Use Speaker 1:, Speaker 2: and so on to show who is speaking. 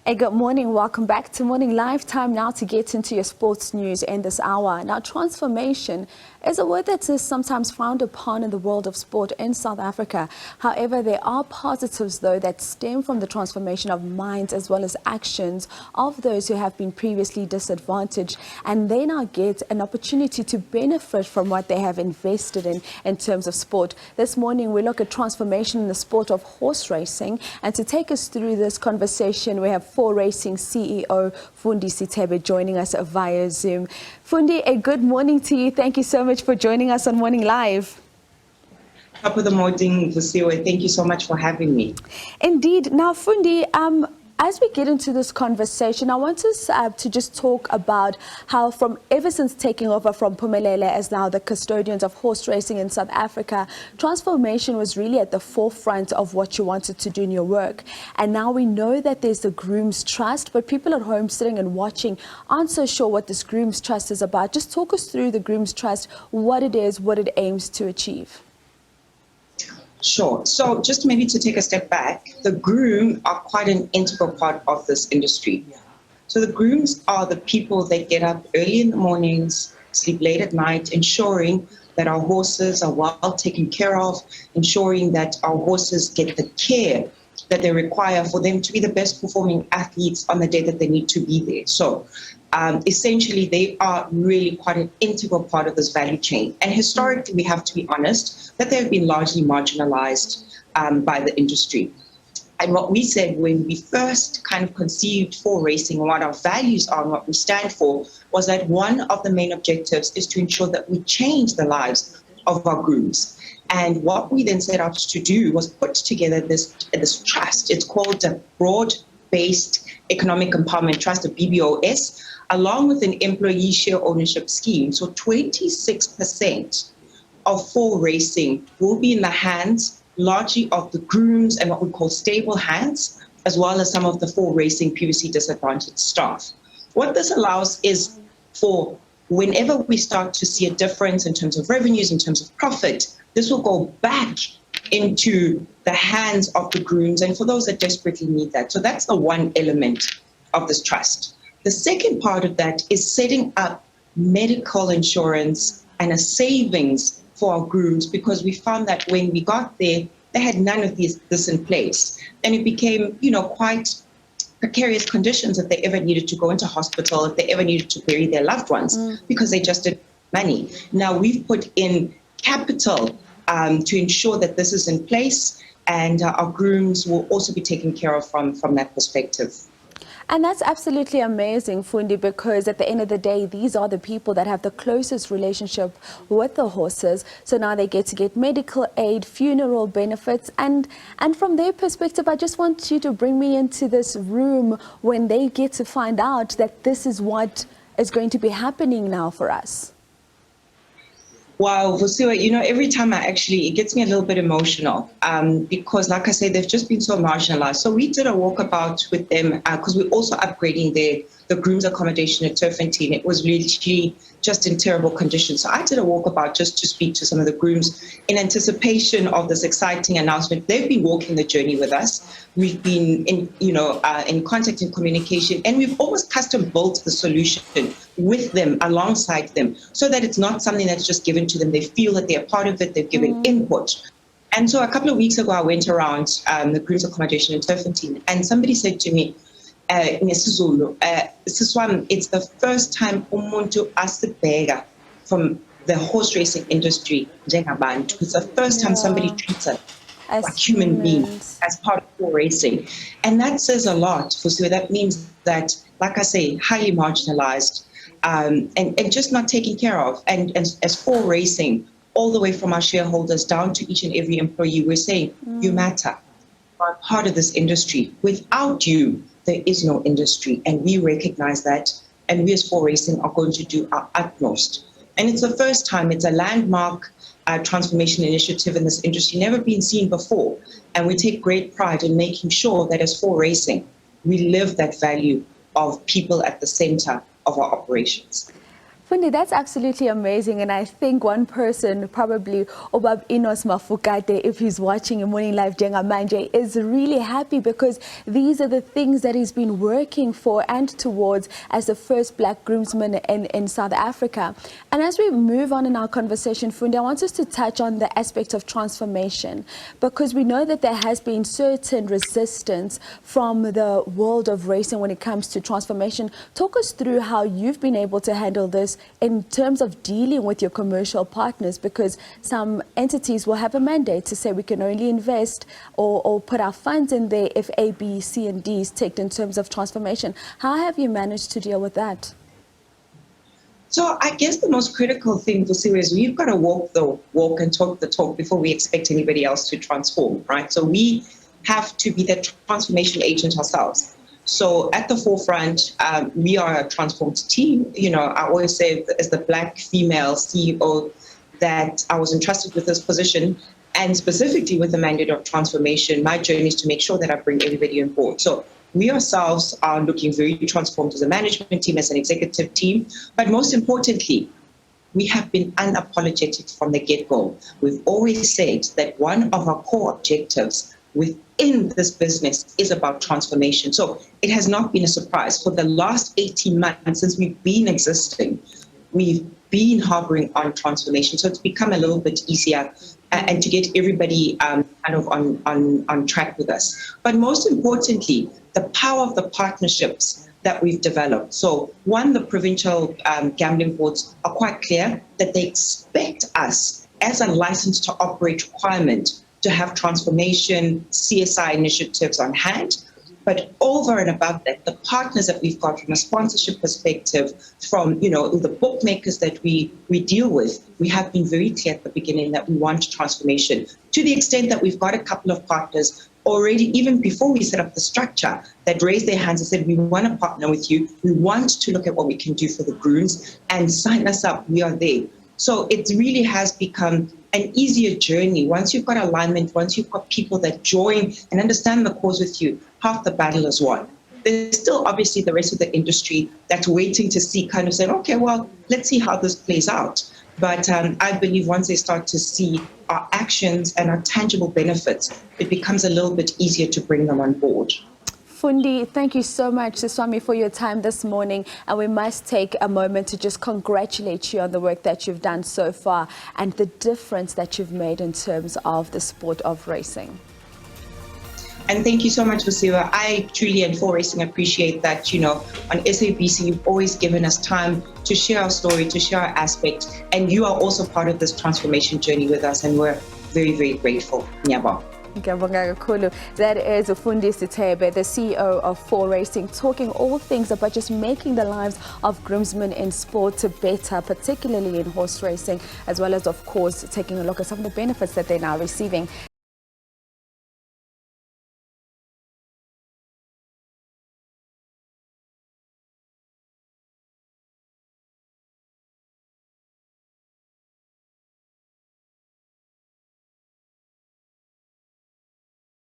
Speaker 1: Hey, good morning. Welcome back to Morning Live. Time now to get into your sports news in this hour. Now, transformation is a word that is sometimes frowned upon in the world of sport in South Africa. However, there are positives, though, that stem from the transformation of minds as well as actions of those who have been previously disadvantaged, and they now get an opportunity to benefit from what they have invested in terms of sport. This morning, we look at transformation in the sport of horse racing, and to take us through this conversation, we have Racing CEO Fundi Sithebe joining us via Zoom. Fundi, a good morning to you. Thank you so much for joining us on Morning Live.
Speaker 2: Top of the morning, Vusiwe. Thank you so much for having me.
Speaker 1: Indeed. Now, Fundi, as we get into this conversation, I want us to just talk about how ever since taking over from Phumelele as now the custodians of horse racing in South Africa, transformation was really at the forefront of what you wanted to do in your work. And now we know that there's the Grooms Trust, but people at home sitting and watching aren't so sure what this Grooms Trust is about. Just talk us through the Grooms Trust, what it is, what it aims to achieve.
Speaker 2: Sure. So just maybe to take a step back, the groom are quite an integral part of this industry. So the grooms are the people that get up early in the mornings, sleep late at night, ensuring that our horses are well taken care of, ensuring that our horses get the care that they require for them to be the best performing athletes on the day that they need to be there. So essentially, they are really quite an integral part of this value chain. And historically, we have to be honest that they've been largely marginalized by the industry. And what we said when we first kind of conceived for racing and what our values are and what we stand for was that one of the main objectives is to ensure that we change the lives of our grooms. And what we then set out to do was put together this trust. It's called the Broad-Based Economic Empowerment Trust, the BBOS, along with an employee share ownership scheme. So 26% of full racing will be in the hands largely of the grooms and what we call stable hands, as well as some of the full racing previously disadvantaged staff. What this allows is for whenever we start to see a difference in terms of revenues, in terms of profit, this will go back into the hands of the grooms and for those that desperately need that. So that's the one element of this trust. The second part of that is setting up medical insurance and a savings for our grooms, because we found that when we got there, they had none of this in place. And it became, quite precarious conditions if they ever needed to go into hospital, if they ever needed to bury their loved ones, because they just didn't have money. Now we've put in capital to ensure that this is in place, and our grooms will also be taken care of from that perspective.
Speaker 1: And that's absolutely amazing, Fundi, because at the end of the day, these are the people that have the closest relationship with the horses. So now they get to get medical aid, funeral benefits. And from their perspective, I just want you to bring me into this room when they get to find out that this is what is going to be happening now for us.
Speaker 2: Wow, Vusiwe, every time it gets me a little bit emotional because, like I said, they've just been so marginalized. So we did a walkabout with them because we're also upgrading the grooms accommodation at Turfentine. It was literally just in terrible conditions. So I did a walkabout just to speak to some of the grooms in anticipation of this exciting announcement. They've been walking the journey with us. We've been in contact and communication, and we've almost custom built the solution with them, alongside them, so that it's not something that's just given to them. They feel that they're part of it. They've given input. And so a couple of weeks ago, I went around the grooms accommodation in Turfentine, and somebody said to me, Nesizulu, it's the first time umuntu asibheka from the horse racing industry njengabantu. It's the first time somebody treats us like human beings as part of horse racing. And that says a lot, Fusiwe. That means that, like I say, highly marginalized and just not taken care of. And as for racing, all the way from our shareholders down to each and every employee, we're saying, you matter. You are part of this industry. Without you, there is no industry, and we recognize that, and we as For Racing are going to do our utmost. And it's the first time, it's a landmark transformation initiative in this industry, never been seen before, and we take great pride in making sure that as For Racing, we live that value of people at the center of our operations.
Speaker 1: Fundi, that's absolutely amazing. And I think one person, probably Obab Inos Mafukate, if he's watching in Morning Live Jenga Manje, is really happy because these are the things that he's been working for and towards as the first black groomsman in South Africa. And as we move on in our conversation, Fundi, I want us to touch on the aspect of transformation, because we know that there has been certain resistance from the world of racing when it comes to transformation. Talk us through how you've been able to handle this in terms of dealing with your commercial partners, because some entities will have a mandate to say we can only invest or put our funds in there if A, B, C and D is ticked in terms of transformation. How have you managed to deal with that?
Speaker 2: So I guess the most critical thing to see is we've got to walk the walk and talk the talk before we expect anybody else to transform, right? So we have to be the transformation agent ourselves. So at the forefront, we are a transformed team. You know, I always say as the black female CEO that I was entrusted with this position, and specifically with the mandate of transformation, my journey is to make sure that I bring everybody on board. So we ourselves are looking very transformed as a management team, as an executive team. But most importantly, we have been unapologetic from the get-go. We've always said that one of our core objectives within this business is about transformation. So it has not been a surprise. For the last 18 months, since we've been existing, we've been harboring on transformation. So it's become a little bit easier and to get everybody kind of on track with us. But most importantly, the power of the partnerships that we've developed. So one, the provincial gambling boards are quite clear that they expect us as a license to operate requirement to have transformation, CSI initiatives on hand. But over and above that, the partners that we've got from a sponsorship perspective, from, you know, the bookmakers that we deal with, we have been very clear at the beginning that we want transformation, to the extent that we've got a couple of partners already, even before we set up the structure, that raised their hands and said, we want to partner with you. We want to look at what we can do for the grooms and sign us up. We are there. So it really has become an easier journey. Once you've got alignment, once you've got people that join and understand the cause with you, half the battle is won. There's still obviously the rest of the industry that's waiting to see, kind of saying, okay, well, let's see how this plays out. But I believe once they start to see our actions and our tangible benefits, it becomes a little bit easier to bring them on board.
Speaker 1: Fundi, thank you so much, Siswami, for your time this morning. And we must take a moment to just congratulate you on the work that you've done so far and the difference that you've made in terms of the sport of racing.
Speaker 2: And thank you so much, Vasiwa. I truly and for racing appreciate that, you know, on SABC, you've always given us time to share our story, to share our aspect. And you are also part of this transformation journey with us. And we're very, very grateful. Nyaba.
Speaker 1: That is Fundi Sithebe, the CEO of 4 Racing, talking all things about just making the lives of groomsmen in sport better, particularly in horse racing, as well as, of course, taking a look at some of the benefits that they're now receiving.